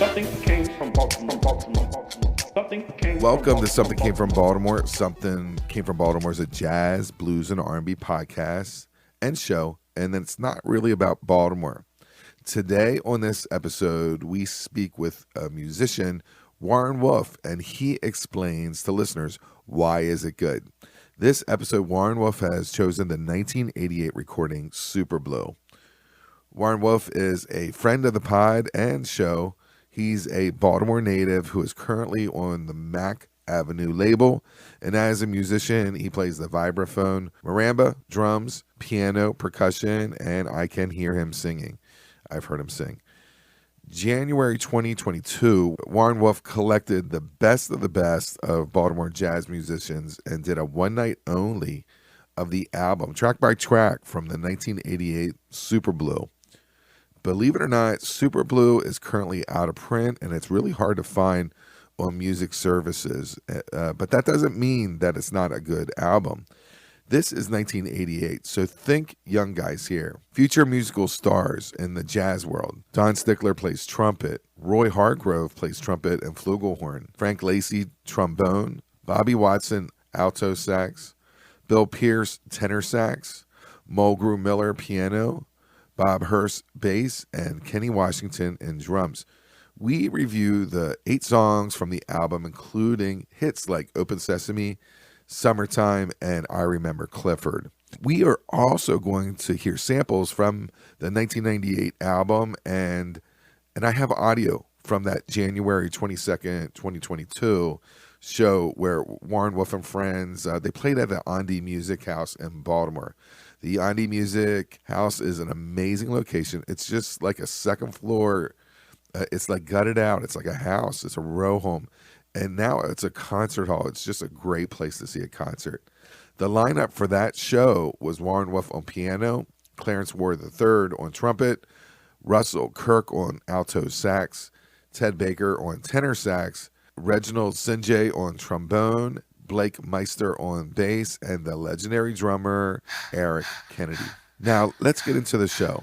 Welcome to Something Came From Baltimore. Something Came From Baltimore is a jazz, blues, and R&B podcast and show, and it's not really about Baltimore. Today on this episode, we speak with a musician, Warren Wolf, and he explains to listeners why is it good. This episode, Warren Wolf has chosen the 1988 recording SUPERBLUE. Warren Wolf is a friend of the pod and show. He's a Baltimore native who is currently on the Mack Avenue label. And as a musician, he plays the vibraphone, marimba, drums, piano, percussion, and I can hear him singing. I've heard him sing. January 2022, Warren Wolf collected the best of Baltimore jazz musicians and did a one night only of the album, track by track, from the 1988 SUPERBLUE. Believe it or not, SUPERBLUE is currently out of print, and it's really hard to find on music services. But that doesn't mean that it's not a good album. This is 1988, so think young guys here. Future musical stars in the jazz world. Don Stickler plays trumpet. Roy Hargrove plays trumpet and flugelhorn. Frank Lacey, trombone. Bobby Watson, alto sax. Bill Pierce, tenor sax. Mulgrew Miller, piano. Bob Hurst, bass, and Kenny Washington in drums. We review the 8 songs from the album, including hits like Open Sesame, Summertime, and I Remember Clifford. We are also going to hear samples from the 1998 album, and I have audio from that January 22nd, 2022 show where Warren Wolf and friends, they played at the Andy Music House in Baltimore. The Andy Music House is an amazing location. It's just like a second floor. It's like gutted out. It's like a house. It's a row home. And now it's a concert hall. It's just a great place to see a concert. The lineup for that show was Warren Wolf on piano, Clarence Ward III on trumpet, Russell Kirk on alto sax, Ted Baker on tenor sax, Reginald Sinjay on trombone, Blake Meister on bass, and the legendary drummer, Eric Kennedy. Now, let's get into the show.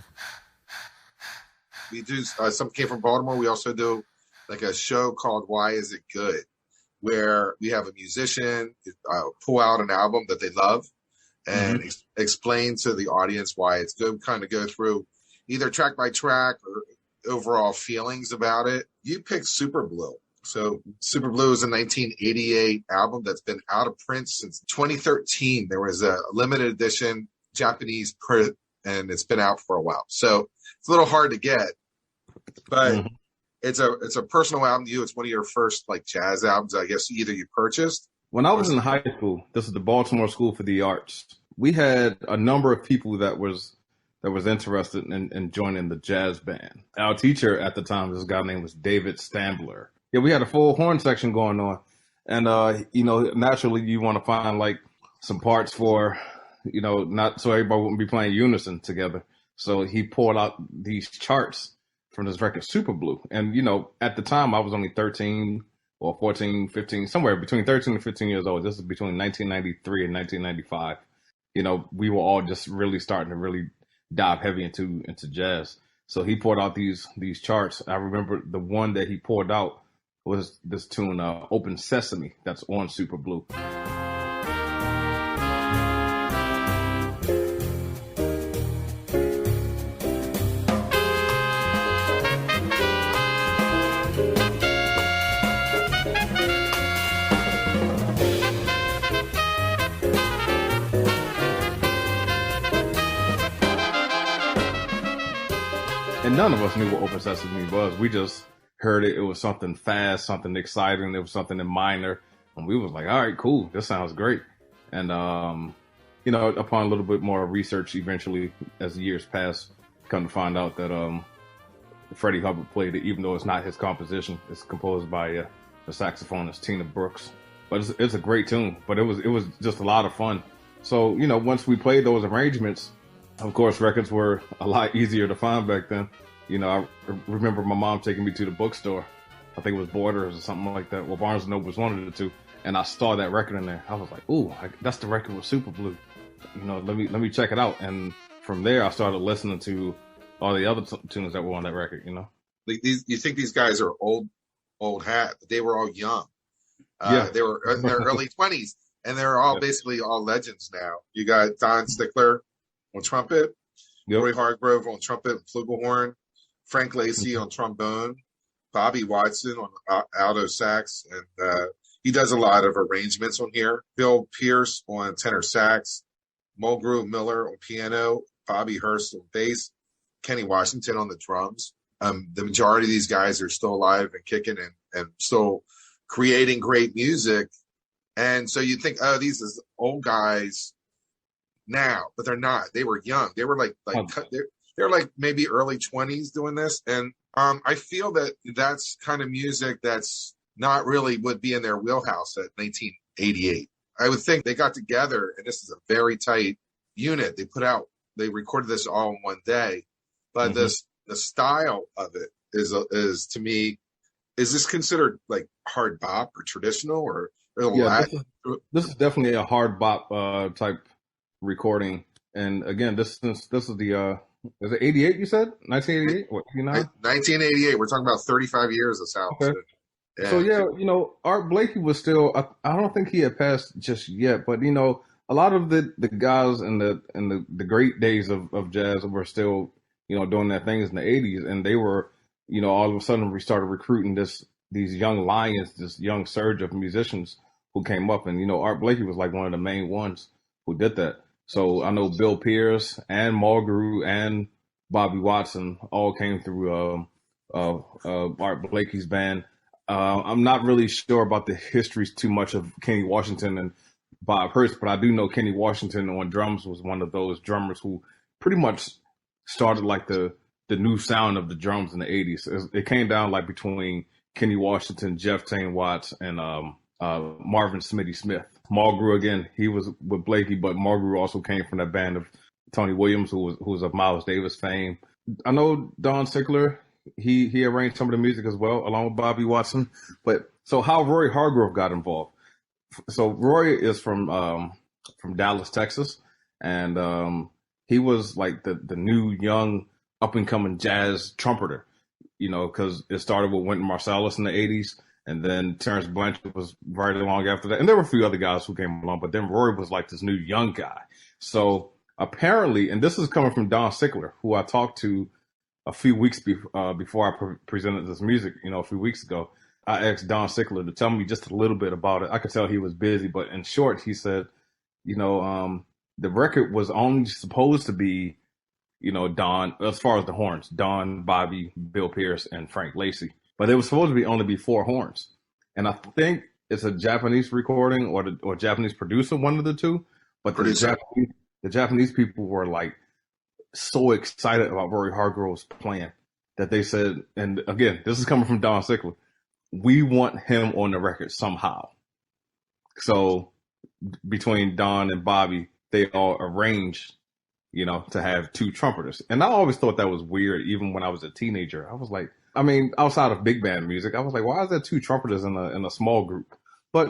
We do Something Came From Baltimore. We also do like a show called Why Is It Good, where we have a musician pull out an album that they love and explain to the audience why it's good, kind of go through either track by track or overall feelings about it. You picked SUPERBLUE. So SUPERBLUE is a 1988 album that's been out of print since 2013. There was a limited edition Japanese print, and it's been out for a while. So it's a little hard to get, but it's a personal album to you. It's one of your first like jazz albums, I guess, either you purchased. When I was in high school, this is the Baltimore School for the Arts. We had a number of people that was interested in joining the jazz band. Our teacher at the time, this guy named was David Stambler. Yeah, we had a full horn section going on. And, naturally you want to find like some parts for, not so everybody wouldn't be playing unison together. So he pulled out these charts from this record, SUPERBLUE. And, at the time I was only 13 or 14, 15, somewhere between 13 and 15 years old. This is between 1993 and 1995. We were all just really starting to really dive heavy into jazz. So he poured out these charts. I remember the one that he poured out was this tune, Open Sesame, that's on SUPERBLUE. And none of us knew what Open Sesame was. We just heard it. It was something fast, something exciting. There was something in minor. And we was like, all right, cool. This sounds great. And, upon a little bit more research, eventually, as the years passed, come to find out that Freddie Hubbard played it, even though it's not his composition. It's composed by the saxophonist Tina Brooks. But it's a great tune. But it was just a lot of fun. So, once we played those arrangements, of course, records were a lot easier to find back then. I remember my mom taking me to the bookstore. I think it was Borders or something like that. Well, Barnes & Noble was one of the two. And I saw that record in there. I was like, ooh, that's the record with SUPERBLUE. Let me check it out. And from there, I started listening to all the other tunes that were on that record, Like these, you think these guys are old hat, but they were all young. Yeah. They were in their early 20s, and they're all basically all legends now. You got Don Stickler on trumpet, Yep. Roy Hargrove on trumpet and flugelhorn, Frank Lacey on trombone, Bobby Watson on alto sax, and he does a lot of arrangements on here. Bill Pierce on tenor sax, Mulgrew Miller on piano, Bobby Hurst on bass, Kenny Washington on the drums. The majority of these guys are still alive and kicking and still creating great music. And so you think, oh, these are old guys now, but they're not. They were young. They were they're like maybe early 20s doing this. And I feel that that's kind of music that's not really would be in their wheelhouse at 1988. I would think they got together, and this is a very tight unit. They recorded this all in one day, but the style of it is to me, is this considered like hard bop or traditional or this is definitely a hard bop type recording. And again, this is the is it 88 you said? 1988 or 89? 1988. We're talking about 35 years of sound. Okay. Yeah. So yeah, Art Blakey was still, I don't think he had passed just yet, but a lot of the guys in the great days of jazz were still, doing their things in the 80s, and they were, all of a sudden we started recruiting these young lions, this young surge of musicians who came up, and Art Blakey was like one of the main ones who did that. So I know Bill Pierce and Mulgrew and Bobby Watson all came through Art Blakey's band. I'm not really sure about the histories too much of Kenny Washington and Bob Hurst, but I do know Kenny Washington on drums was one of those drummers who pretty much started like the new sound of the drums in the 80s. It came down like between Kenny Washington, Jeff Tain Watts, and Marvin Smitty Smith. Mulgrew, again, he was with Blakey, but Mulgrew also came from that band of Tony Williams, who was of Miles Davis fame. I know Don Sickler, he arranged some of the music as well, along with Bobby Watson. But so how Roy Hargrove got involved. So Roy is from Dallas, Texas, and he was like the new young up and coming jazz trumpeter, because it started with Wynton Marsalis in the 80s, and then Terrence Blanchard was right along after that, and there were a few other guys who came along, but then Roy was like this new young guy. So apparently, and this is coming from Don Sickler, who I talked to a few weeks before I presented this music, a few weeks ago. I asked Don Sickler to tell me just a little bit about it. I could tell he was busy, but in short, he said, the record was only supposed to be, Don, as far as the horns, Don, Bobby, Bill Pierce, and Frank Lacey. But it was supposed to be only be 4 horns. And I think it's a Japanese recording or Japanese producer, one of the two. But the Japanese people were like so excited about Roy Hargrove's playing that they said, and again, this is coming from Don Sickler, we want him on the record somehow. So between Don and Bobby, they all arranged, to have 2 trumpeters. And I always thought that was weird, even when I was a teenager. I was like, outside of big band music, I was like, why is there 2 trumpeters in a small group? But,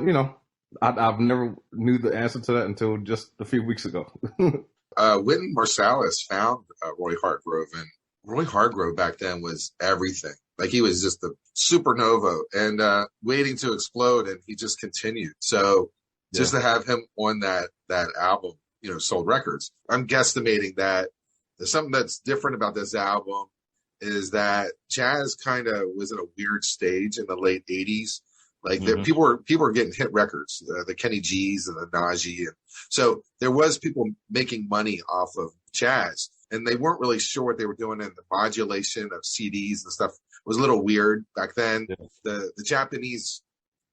I've never knew the answer to that until just a few weeks ago. Wynton Marsalis found Roy Hargrove, and Roy Hargrove back then was everything. Like he was just a supernova and waiting to explode, and he just continued. So just to have him on that album, sold records. I'm guesstimating that something that's different about this album is that jazz kind of was in a weird stage in the late 80s. Like people were getting hit records, the Kenny G's and the Najee. And so there was people making money off of jazz, and they weren't really sure what they were doing in the modulation of CDs and stuff. It was a little weird back then. Yeah. The Japanese,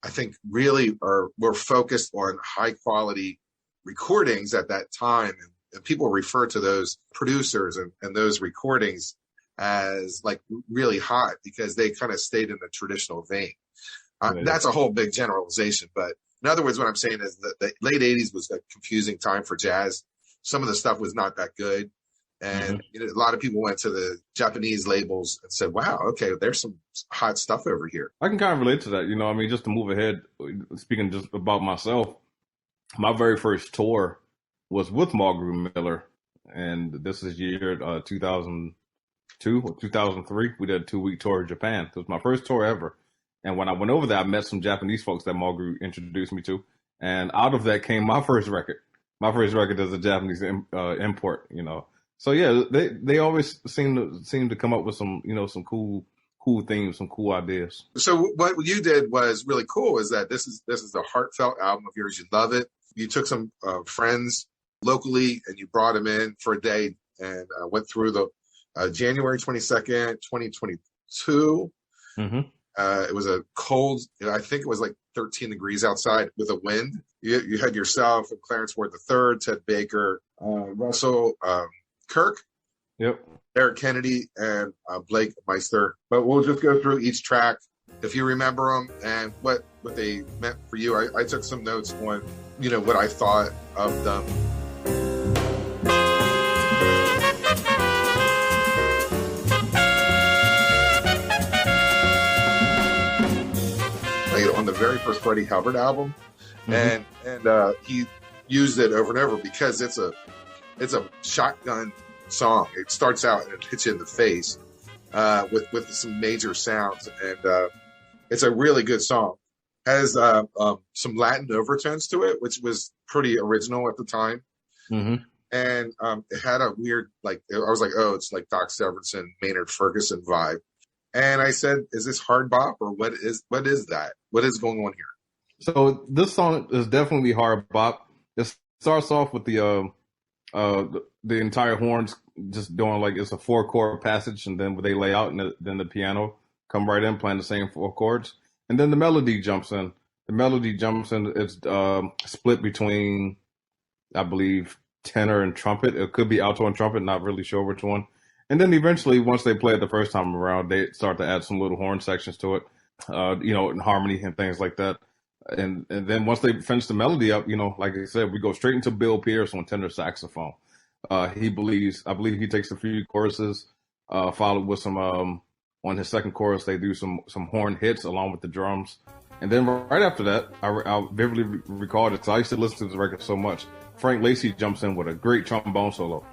I think, really were focused on high quality recordings at that time. And people refer to those producers and those recordings as like really hot because they kind of stayed in the traditional vein. That's a whole big generalization. But in other words, what I'm saying is that the late 80s was a confusing time for jazz. Some of the stuff was not that good. And a lot of people went to the Japanese labels and said, wow, okay, there's some hot stuff over here. I can kind of relate to that. Just to move ahead, speaking just about myself, my very first tour was with Mulgrew Miller. And this is year 2000. 2002 or 2003. We did a 2-week tour of Japan. It was my first tour ever. And when I went over there, I met some Japanese folks that Mulgrew introduced me to. And out of that came my first record. My first record as a Japanese import, you know. So yeah, they always seem to come up with some, you know, some cool themes, some cool ideas. So what you did was really cool. Is that this is a heartfelt album of yours? You love it. You took some friends locally and you brought them in for a day and went through the January 22nd, 2022. Mm-hmm. It was a cold, I think it was like 13 degrees outside with a wind. You had yourself and Clarence Ward III, Ted Baker, Russell Kirk, yep, Eric Kennedy, and Blake Meister. But we'll just go through each track if you remember them and what they meant for you. I took some notes on, you know, what I thought of them. On the very first Freddie Hubbard album, and he used it over and over because it's a shotgun song. It starts out and it hits you in the face with some major sounds, and it's a really good song. Has some Latin overtones to it, which was pretty original at the time. Mm-hmm. And it had a weird, like, I was like, oh, it's like Doc Severinsen, Maynard Ferguson vibe. And I said, is this hard bop or what is that? What is going on here? So this song is definitely hard bop. It starts off with the entire horns just doing like it's a 4-chord passage, and then they lay out, and then the piano come right in playing the same 4 chords, and then the melody jumps in. It's split between, I believe, tenor and trumpet. It could be alto and trumpet, not really sure which one. And then eventually, once they play it the first time around, they start to add some little horn sections to it, you know, in harmony and things like that. And then once they finish the melody up, you know, like I said, we go straight into Bill Pierce on tenor saxophone. I believe he takes a few choruses, followed with some, on his second chorus, they do some horn hits along with the drums. And then right after that, I vividly recall it, because I used to listen to this record so much. Frank Lacey jumps in with a great trombone solo.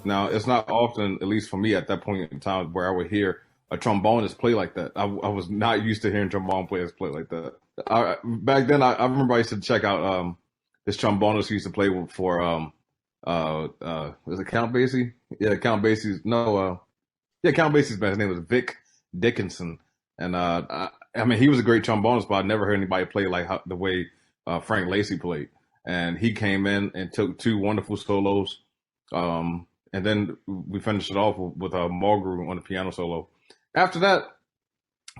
Now, it's not often, at least for me at that point in time, where I would hear a trombonist play like that. I was not used to hearing trombone players play like that. Back then, I remember I used to check out this trombonist who used to play for, was it Count Basie? Yeah, Count Basie's, Count Basie's band. His name was Vic Dickinson. And I mean, he was a great trombonist, but I never heard anybody play like the way Frank Lacey played. And he came in and took 2 wonderful solos. And then we finished it off with Mulgrew on the piano solo. After that,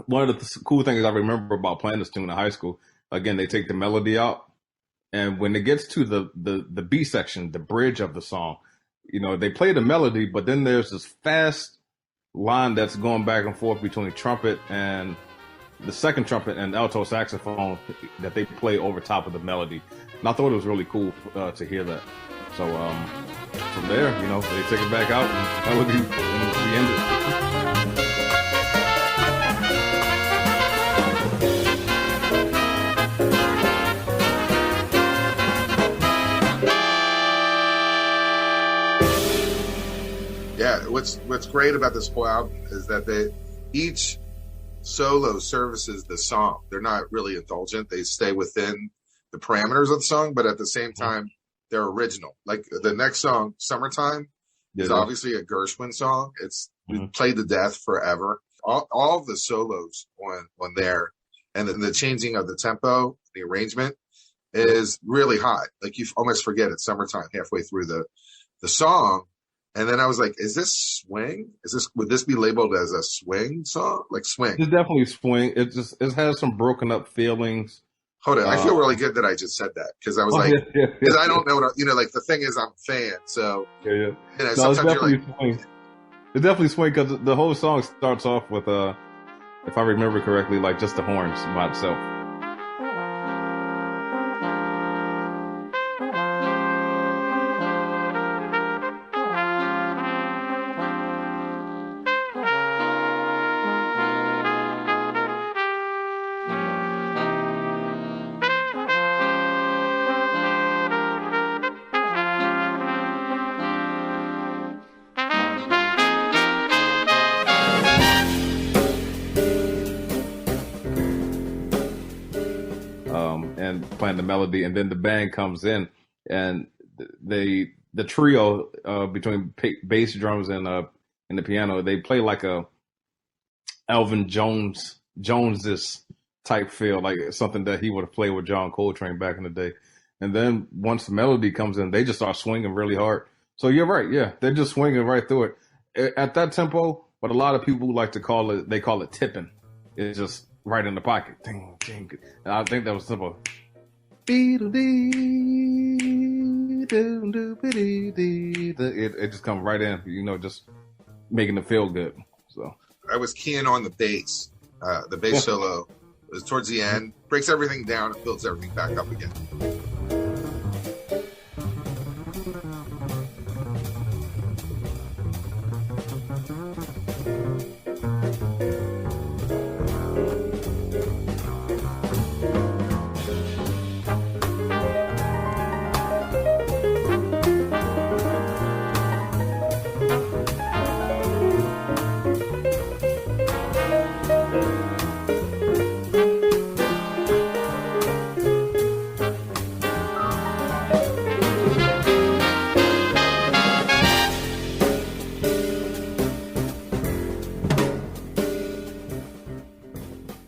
one of the cool things I remember about playing this tune in high school, again, they take the melody out. And when it gets to the B section, the bridge of the song, you know, they play the melody, but then there's this fast line that's going back and forth between trumpet and the second trumpet and alto saxophone that they play over top of the melody. And I thought it was really cool to hear that. So from there, you know, they take it back out and we end it. Yeah, what's great about this whole album is that each solo services the song. They're not really indulgent. They stay within the parameters of the song, but at the same time, they're original. Like the next song, Summertime, is obviously a Gershwin song. It's played to death forever. All of the solos on there and the changing of the tempo, the arrangement is really hot. Like you almost forget it's Summertime halfway through the song. And then I was like, is this swing? Would this be labeled as a swing song? Like swing? It's definitely swing. It has some broken up feelings. Hold on, I feel really good that I just said that because I was because I don't know what like the thing is I'm a fan, so yeah. No, sometimes it's definitely swing. It's definitely swing because the whole song starts off with if I remember correctly, like just the horns by itself. And playing the melody, and then the band comes in, and the trio between bass, drums, and the piano, they play like a Elvin Jones's type feel, like something that he would have played with John Coltrane back in the day. And then once the melody comes in, they just start swinging really hard. So you're right, yeah, they're just swinging right through it at that tempo. But a lot of people like to call it tipping. It's just right in the pocket. Ding, ding. And I think that was simple. It just comes right in, just making it feel good. So I was keying on the bass solo. It was towards the end, breaks everything down and builds everything back up again.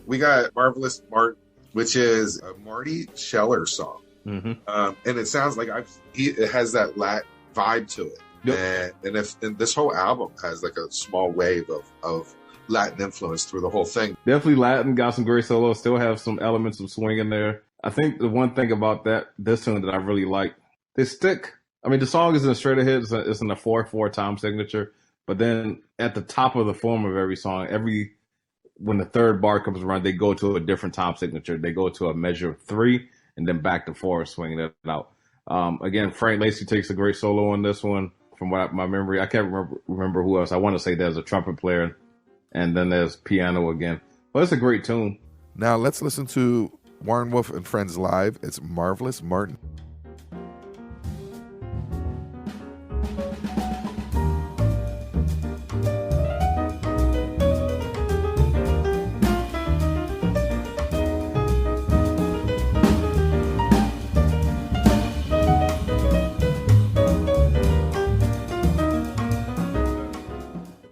We got Marvelous Martin, which is a Marty Scheller song. Mm-hmm. And it sounds like it has that Latin vibe to it. Yep. And this whole album has like a small wave of Latin influence through the whole thing. Definitely Latin, got some great solos, still have some elements of swing in there. I think the one thing about this tune that I really like, they stick. I mean, the song isn't straight ahead, it's in a 4/4 time signature, but then at the top of the form of every song, when the third bar comes around, they go to a different time signature. They go to a measure of 3 and then back to 4, swinging it out. Again, Frank Lacey takes a great solo on this one. From my memory, I can't remember who else. I want to say there's a trumpet player, and then there's piano again. But it's a great tune. Now let's listen to Warren Wolf and Friends live. It's Marvelous Martin.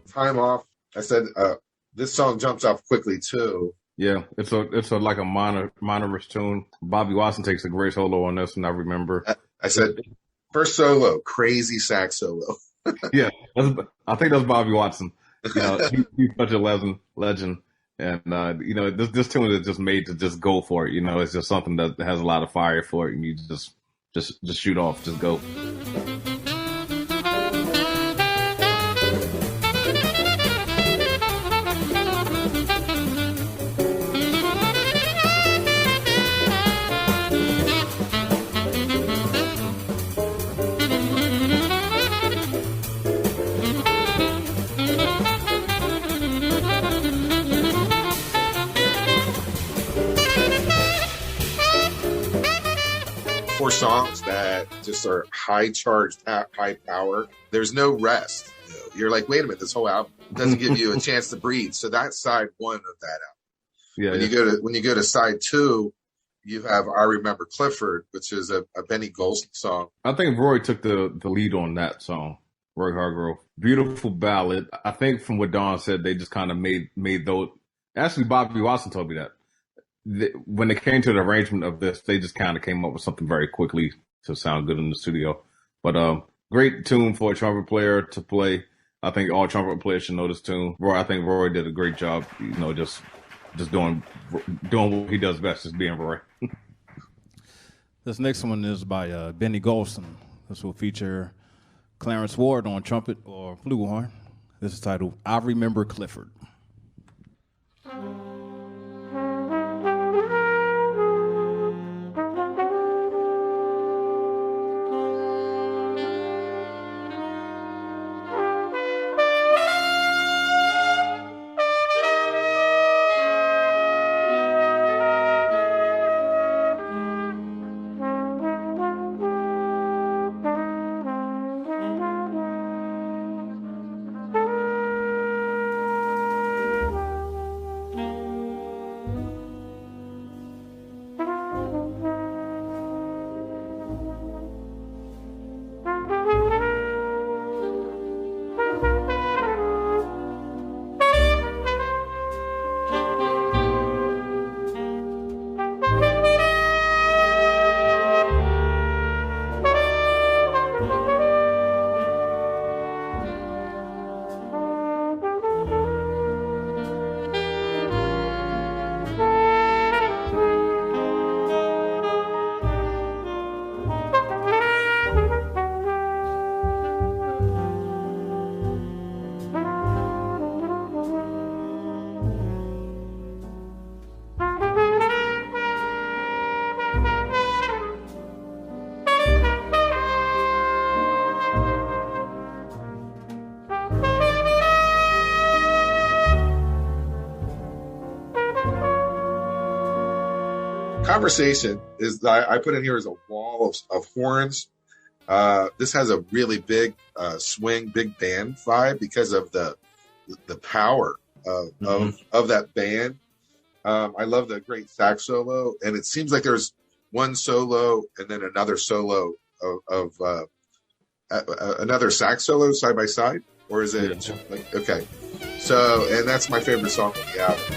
Time off. I said this song jumps off quickly too. Yeah, it's like a minorish tune. Bobby Watson takes a great solo on this, and I remember. I said first solo, crazy sax solo. Yeah, I think that's Bobby Watson. He's such a legend, and this tune is just made to just go for it. It's just something that has a lot of fire for it, and you just shoot off, just go. Four songs that just are high charged, high power. There's no rest. You're like, wait a minute, this whole album doesn't give you a chance to breathe. So that's side one of that album. Yeah. When you go to side two, you have I Remember Clifford, which is a Benny Golson song. I think Roy took the lead on that song. Roy Hargrove. Beautiful ballad. I think from what Don said, they just kind of made those. Actually, Bobby Watson told me that. When it came to the arrangement of this, they just kind of came up with something very quickly to sound good in the studio. But great tune for a trumpet player to play. I think all trumpet players should know this tune. I think Roy did a great job, just doing what he does best, just being Roy. This next one is by Benny Golson. This will feature Clarence Ward on trumpet or flugelhorn. This is titled I Remember Clifford. Conversation is, I put in here as a wall of horns. This has a really big swing, big band vibe because of the power of that band. I love the great sax solo, and it seems like there's one solo and then another solo of another sax solo side by side, or is it like okay? So, and that's my favorite song on the album.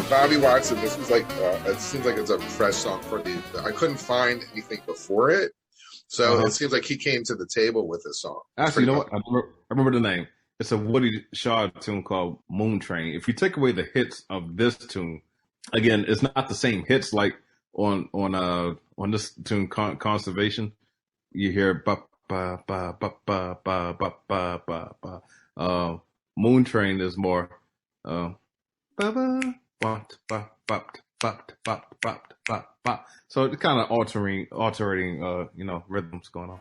Bobby Watson, this was like, it seems like it's a fresh song for the, I couldn't find anything before it. So it seems like he came to the table with this song. Actually, you know what? I remember the name. It's a Woody Shaw tune called Moon Train. If you take away the hits of this tune, again, it's not the same hits like on this tune, Conservation. You hear ba ba ba ba ba ba ba ba ba ba. Moon Train is more ba ba. So it's kind of altering, rhythms going on.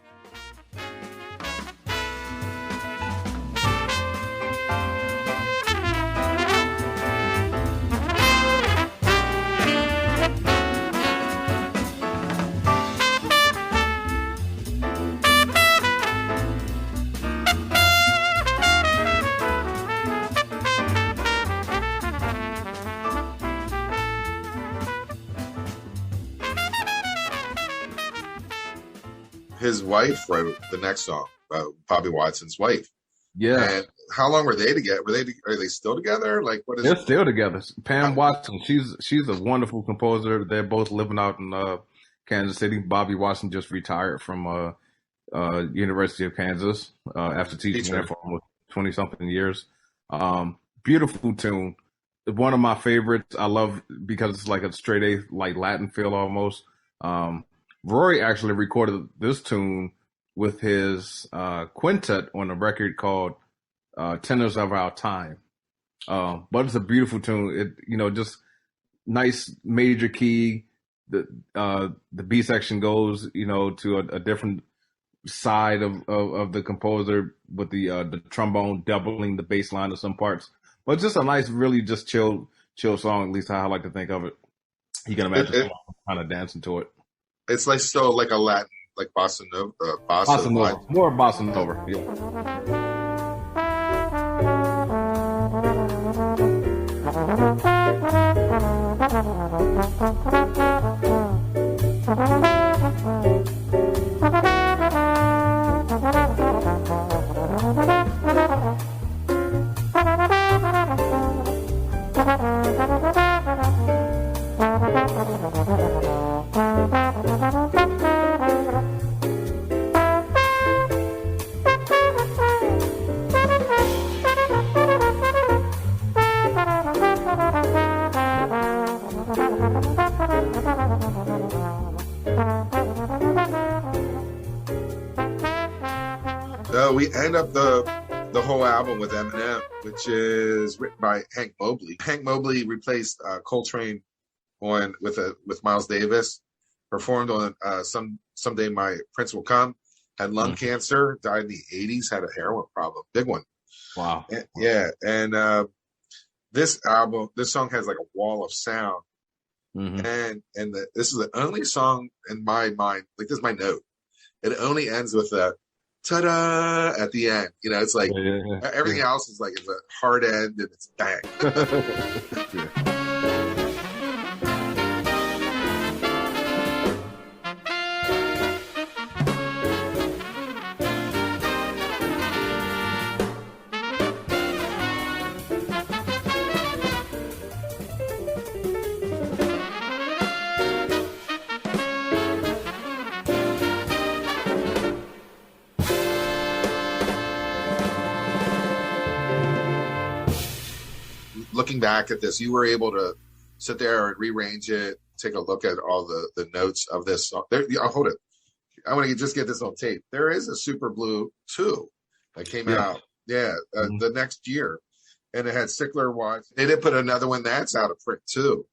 His wife wrote the next song, Bobby Watson's wife. Yeah. And how long were they together? Are they still together? Like, what is? They're still together. Pam Watson, she's a wonderful composer. They're both living out in Kansas City. Bobby Watson just retired from University of Kansas after teaching there for almost 20-something years. Beautiful tune. One of my favorites. I love because it's like a straight A, like Latin feel almost. Rory actually recorded this tune with his quintet on a record called Tenors of Our Time. But it's a beautiful tune. It, just nice major key. The B section goes, to a different side of the composer with the trombone doubling the bass line of some parts. But just a nice, really just chill song. At least how I like to think of it. You can imagine someone kind of dancing to it. It's like still like a Latin, like bossa nova, Bossa nova, more bossa nova. Yeah. So we end up the whole album with Eminem, which is written by Hank Mobley. Hank Mobley replaced Coltrane with Miles Davis. Performed on Someday My Prince Will Come. Had lung cancer. Died in the 80s. Had a heroin problem, big one. Wow. And this song has like a wall of sound. And this is the only song in my mind. Like, this is my note. It only ends with a ta-da at the end. You know, it's like everything else is like it's a hard end and it's bang. Looking back at this, you were able to sit there and rearrange it, take a look at all the notes of this song. Hold it. I want to just get this on tape. There is a SUPERBLUE 2 that came out, the next year, and it had Sickler Watch. They did put another one that's out of print too.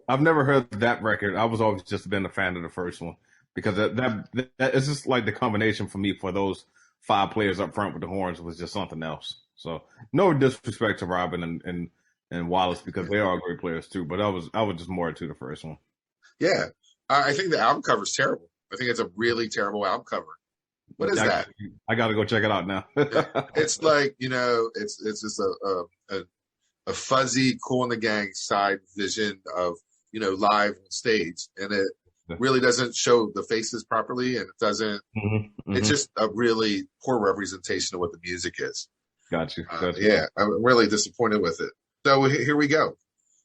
I've never heard that record. I was always just been a fan of the first one because that it's just like the combination for me for those 5 players up front with the horns was just something else. So no disrespect to Robin and Wallace because they are great players too. But I was just more into the first one. Yeah, I think the album cover is terrible. I think it's a really terrible album cover. What is that? I got to go check it out now. It's like, you know, it's just a fuzzy Kool and the Gang side vision of, you know, live on stage, and it really doesn't show the faces properly, and it doesn't. It's just a really poor representation of what the music is. Got you. Yeah, I'm really disappointed with it. So here we go.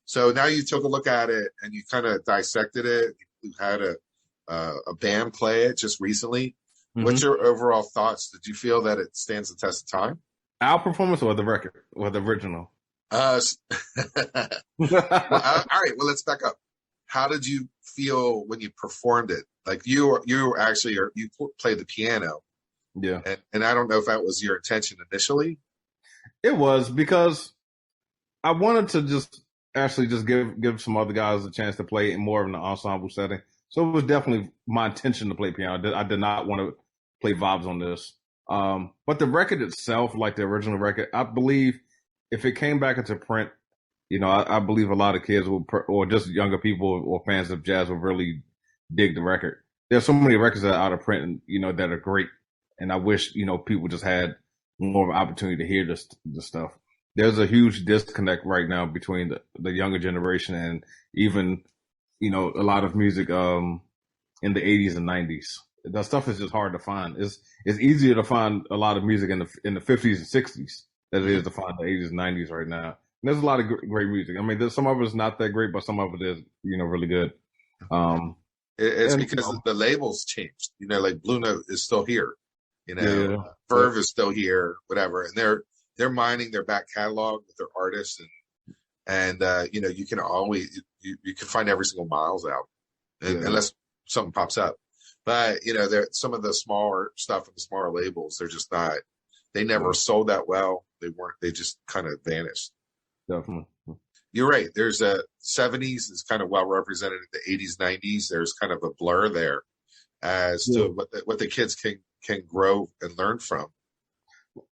So now you took a look at it and you kind of dissected it. You had a band play it just recently. What's your overall thoughts? Did you feel that it stands the test of time? Our performance or the record or the original? All right. Well, let's back up. How did you feel when you performed it? Like you played the piano. Yeah. And I don't know if that was your intention initially. It was because I wanted to just give some other guys a chance to play in more of an ensemble setting. So it was definitely my intention to play piano. I did not want to play vibes on this. But the record itself, like the original record, I believe if it came back into print, you know, I believe a lot of kids or just younger people or fans of jazz will really dig the record. There's so many records that are out of print, and, you know, that are great. And I wish, you know, people just had more of an opportunity to hear this stuff. There's a huge disconnect right now between the younger generation and even, you know, a lot of music in the 80s and 90s. That stuff is just hard to find. It's easier to find a lot of music in the 50s and 60s than it is to find the 80s and 90s right now. And there's a lot of great music. I mean, there's some of it's not that great, but some of it is, you know, really good. It's because the labels changed. You know, like Blue Note is still here. You know, Verve is still here, whatever, and they're mining their back catalog with their artists, and you know, you can always you can find every single Miles album, unless something pops up. But you know, some of the smaller stuff and the smaller labels, they're just not. They never sold that well. They just kind of vanished. Definitely. You're right. There's a 70s is kind of well represented in the 80s, 90s. There's kind of a blur there as to what the kids can grow and learn from.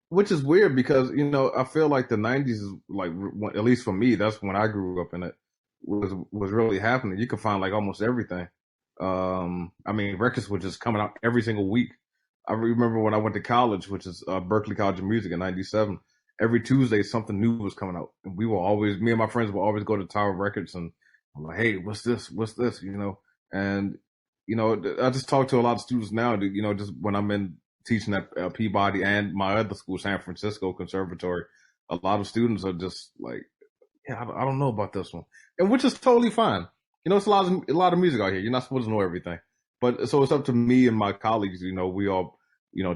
which is weird because I feel like the '90s is like, at least for me, that's when I grew up in it, was really happening. You could find like almost everything. I mean, records were just coming out every single week. I remember when I went to college, which is Berkeley College of Music in '97. Every Tuesday, something new was coming out, and me and my friends would always go to Tower Records, and I'm like, hey, what's this? What's this? And I just talk to a lot of students now. Just when I'm in teaching at Peabody and my other school, San Francisco Conservatory, a lot of students are just like, yeah, I don't know about this one, and which is totally fine. It's a lot of music out here. You're not supposed to know everything, but so it's up to me and my colleagues. We all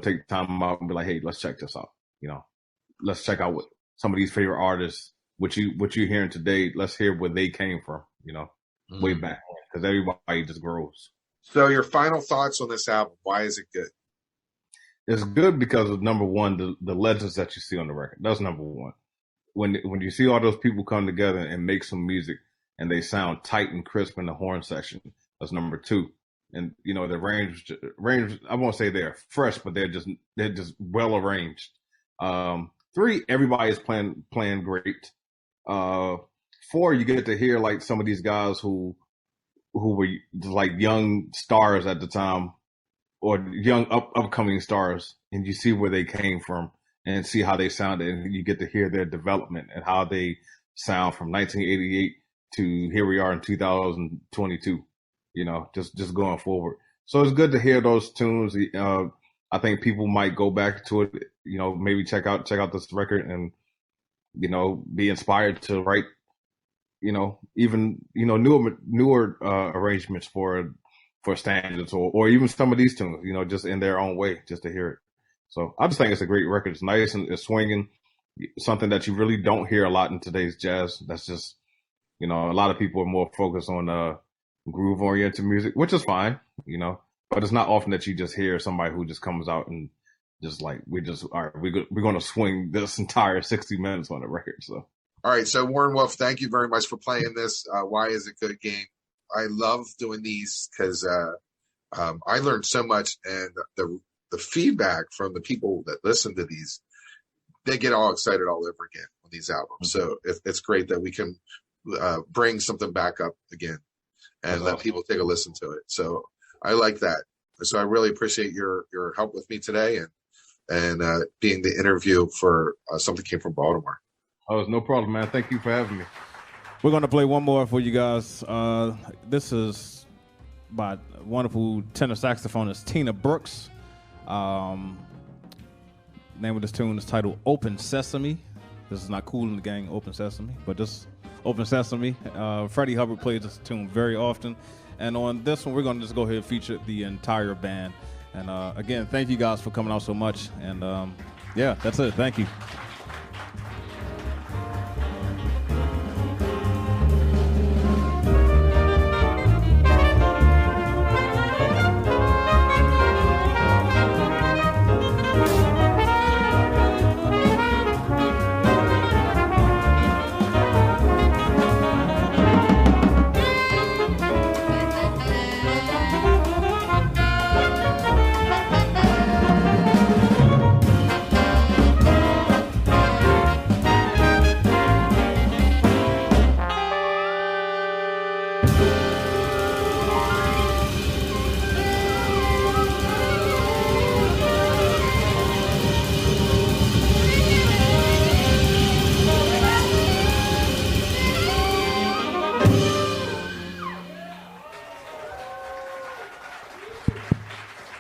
take time out and be like, hey, let's check this out. Let's check out what some of these favorite artists, what you're hearing today. Let's hear where they came from. Way back, because everybody just grows. So your final thoughts on this album? Why is it good? It's good because of, number one, the legends that you see on the record. That's number one. When you see all those people come together and make some music and they sound tight and crisp in the horn section, that's number two. And the range, I won't say they're fresh, but they're just well arranged. Three, everybody's playing great. Four, you get to hear like some of these guys who were like young stars at the time, or young upcoming stars, and you see where they came from and see how they sounded, and you get to hear their development and how they sound from 1988 to here we are in 2022. Just going forward. So it's good to hear those tunes. I think people might go back to it. Maybe check out this record and be inspired to write. Even newer arrangements for standards or even some of these tunes. Just in their own way, just to hear it. So I just think it's a great record. It's nice and it's swinging. Something that you really don't hear a lot in today's jazz. That's just a lot of people are more focused on groove oriented music, which is fine. But it's not often that you just hear somebody who just comes out and just like we're going to swing this entire 60 minutes on the record. So. All right, so Warren Wolf, thank you very much for playing this. Why is it good game? I love doing these because I learned so much, and the feedback from the people that listen to these, they get all excited all over again on these albums. So it's great that we can bring something back up again and let people take a listen to it. So I like that. So I really appreciate your help with me today and being the interview for Something Came from Baltimore. Oh, it's no problem, man. Thank you for having me. We're going to play one more for you guys. This is by wonderful tenor saxophonist Tina Brooks. Name of this tune is titled Open Sesame. This is not Cool in the Gang, Open Sesame, but just Open Sesame. Freddie Hubbard plays this tune very often. And on this one, we're going to just go ahead and feature the entire band. And again, thank you guys for coming out so much. And yeah, that's it. Thank you.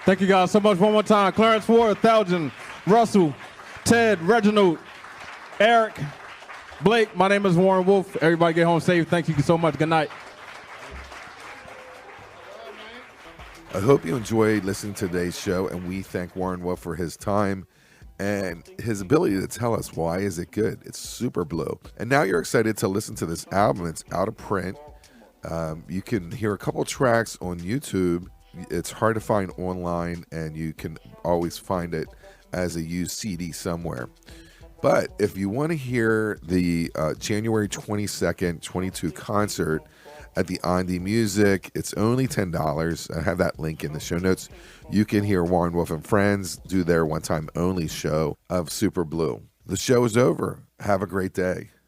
Thank you guys so much. One more time. Clarence Ford, Thaljan, Russell, Ted, Reginald, Eric, Blake. My name is Warren Wolf. Everybody get home safe. Thank you so much. Good night. I hope you enjoyed listening to today's show, and we thank Warren Wolf for his time and his ability to tell us why is it good. It's SUPERBLUE. And now you're excited to listen to this album. It's out of print. You can hear a couple tracks on YouTube. It's hard to find online, and you can always find it as a used CD somewhere. But if you want to hear the January 22nd, 22 concert at the Ondi Music. It's only $10. I have that link in the show notes. You can hear Warren Wolf and Friends do their one-time only show of Super Blue. The show is over. Have a great day.